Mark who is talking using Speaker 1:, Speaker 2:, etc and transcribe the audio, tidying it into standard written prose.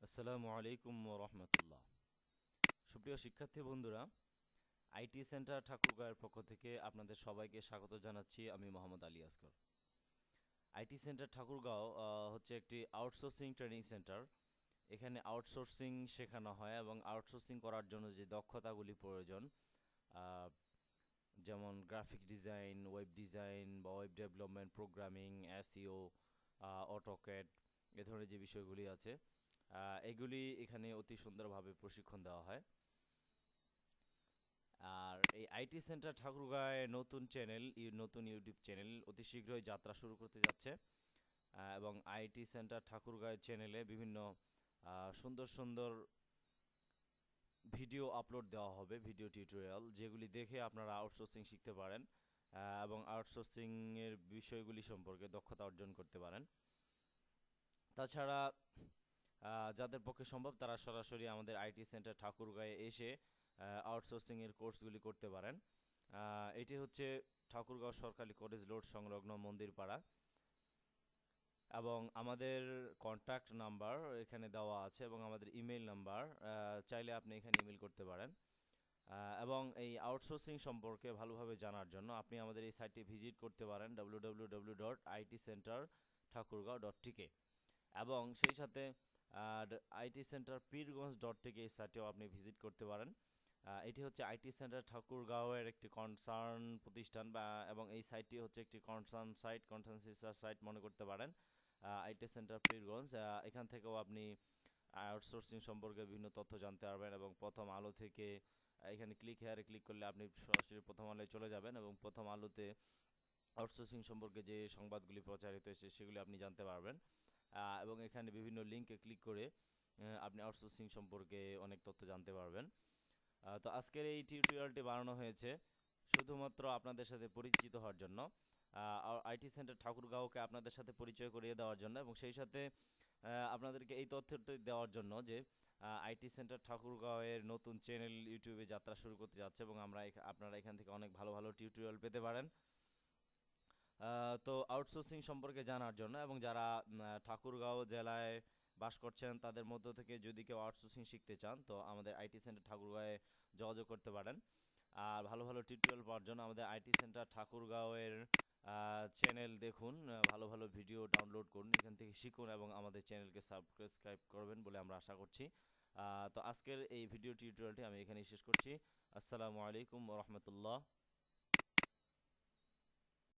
Speaker 1: আসসালামু আলাইকুম রহমতুল্লাহ। সুপ্রিয় শিক্ষার্থী বন্ধুরা, আইটি সেন্টার ঠাকুরগাঁওয়ের পক্ষ থেকে আপনাদের সবাইকে স্বাগত জানাচ্ছি। আমি মোহাম্মদ আলী আসগর। আইটি সেন্টার ঠাকুরগাঁও হচ্ছে একটি আউটসোর্সিং ট্রেনিং সেন্টার। এখানে আউটসোর্সিং শেখানো হয় এবং আউটসোর্সিং করার জন্য যে দক্ষতাগুলি প্রয়োজন, আহ, যেমন গ্রাফিক ডিজাইন, ওয়েব ডিজাইন বা web development, programming, SEO, AutoCAD, এ ধরনের যে বিষয়গুলি আছে, এগুলি এখানে অতি সুন্দরভাবে প্রশিক্ষণ দেওয়া হয়। আর এই আইটি সেন্টার ঠাকুরগাঁয়ে নতুন ইউটিউব চ্যানেল অতি শীঘ্রই যাত্রা শুরু করতে যাচ্ছে। এবং আইটি সেন্টার ঠাকুরগাঁয়ের চ্যানেলে বিভিন্ন সুন্দর সুন্দর ভিডিও আপলোড দেওয়া হবে, ভিডিও টিউটোরিয়াল, যেগুলি দেখে আপনারা আউটসোর্সিং শিখতে পারেন এবং আউটসোর্সিংয়ের বিষয়গুলি সম্পর্কে দক্ষতা অর্জন করতে পারেন। তাছাড়া যাদের পক্ষে সম্ভব তারা সরাসরি আমাদের আইটি সেন্টার ঠাকুরগাঁয়ে এসে আউটসোর্সিংয়ের কোর্সগুলি করতে পারেন। এটি হচ্ছে ঠাকুরগাঁও সরকারি কলেজ রোড সংলগ্ন মন্দিরপাড়া, এবং আমাদের কন্ট্যাক্ট নাম্বার এখানে দেওয়া আছে এবং আমাদের ইমেল নাম্বার, চাইলে আপনি এখানে ইমেল করতে পারেন। এবং এই আউটসোর্সিং সম্পর্কে ভালোভাবে জানার জন্য আপনি আমাদের এই সাইটটি ভিজিট করতে পারেন www.itcenterঠাকুরগাঁও.tk, এবং সেই সাথে আইটি সেন্টার পীরগঞ্জ.tk এই সাইটেও আপনি ভিজিট করতে পারেন। এটি হচ্ছে আইটি সেন্টার ঠাকুরগাঁওয়ের একটি কনসার্ন প্রতিষ্ঠান, এবং এই সাইটটি হচ্ছে একটি কনসার্ন সিস্টার সাইট মনে করতে পারেন। আইটি সেন্টার পীরগঞ্জ, এখান থেকেও আপনি আউটসোর্সিং সম্পর্কে বিভিন্ন তথ্য জানতে পারবেন। এবং প্রথম আলো থেকে এখানে ক্লিক করলে আপনি সরাসরি প্রথম আলোয় চলে যাবেন এবং প্রথম আলোতে আউটসোর্সিং সম্পর্কে যে সংবাদগুলি প্রচারিত হয়েছে সেগুলি আপনি জানতে পারবেন। এবং এখানে বিভিন্ন লিঙ্কে ক্লিক করে আপনি আউটসোর্সিং সম্পর্কে অনেক তথ্য জানতে পারবেন। তো আজকের এই টিউটোরিয়ালটি বানানো হয়েছে শুধুমাত্র আপনাদের সাথে পরিচিত হওয়ার জন্য, আইটি সেন্টার ঠাকুরগাঁওকে আপনাদের সাথে পরিচয় করিয়ে দেওয়ার জন্য, এবং সেই সাথে আপনাদেরকে এই তথ্যটি দেওয়ার জন্য যে আইটি সেন্টার ঠাকুরগাঁওয়ের নতুন চ্যানেল ইউটিউবে যাত্রা শুরু করতে যাচ্ছে, এবং আপনারা এখান থেকে অনেক ভালো ভালো টিউটোরিয়াল পেতে পারেন। তো আউটসোর্সিং সম্পর্কে জানার জন্য, এবং যারা ঠাকুরগাঁও জেলায় বাস করছেন তাদের মধ্য থেকে যদি কেউ আউটসোর্সিং শিখতে চান, তো আমাদের আইটি সেন্টার ঠাকুরগাঁয়ে যোগাযোগ করতে পারেন। আর ভালো ভালো টিউটোরিয়াল পাওয়ার জন্য আমাদের আইটি সেন্টার ঠাকুরগাঁওয়ের চ্যানেল দেখুন, ভালো ভালো ভিডিও ডাউনলোড করুন, এখান থেকে শিখুন এবং আমাদের চ্যানেলকে সাবস্ক্রাইব করবেন বলে আমরা আশা করছি। তো আজকের এই ভিডিও টিউটোরিয়ালটি আমি এখানেই শেষ করছি। আসসালামু আলাইকুম রহমতুল্লাহ।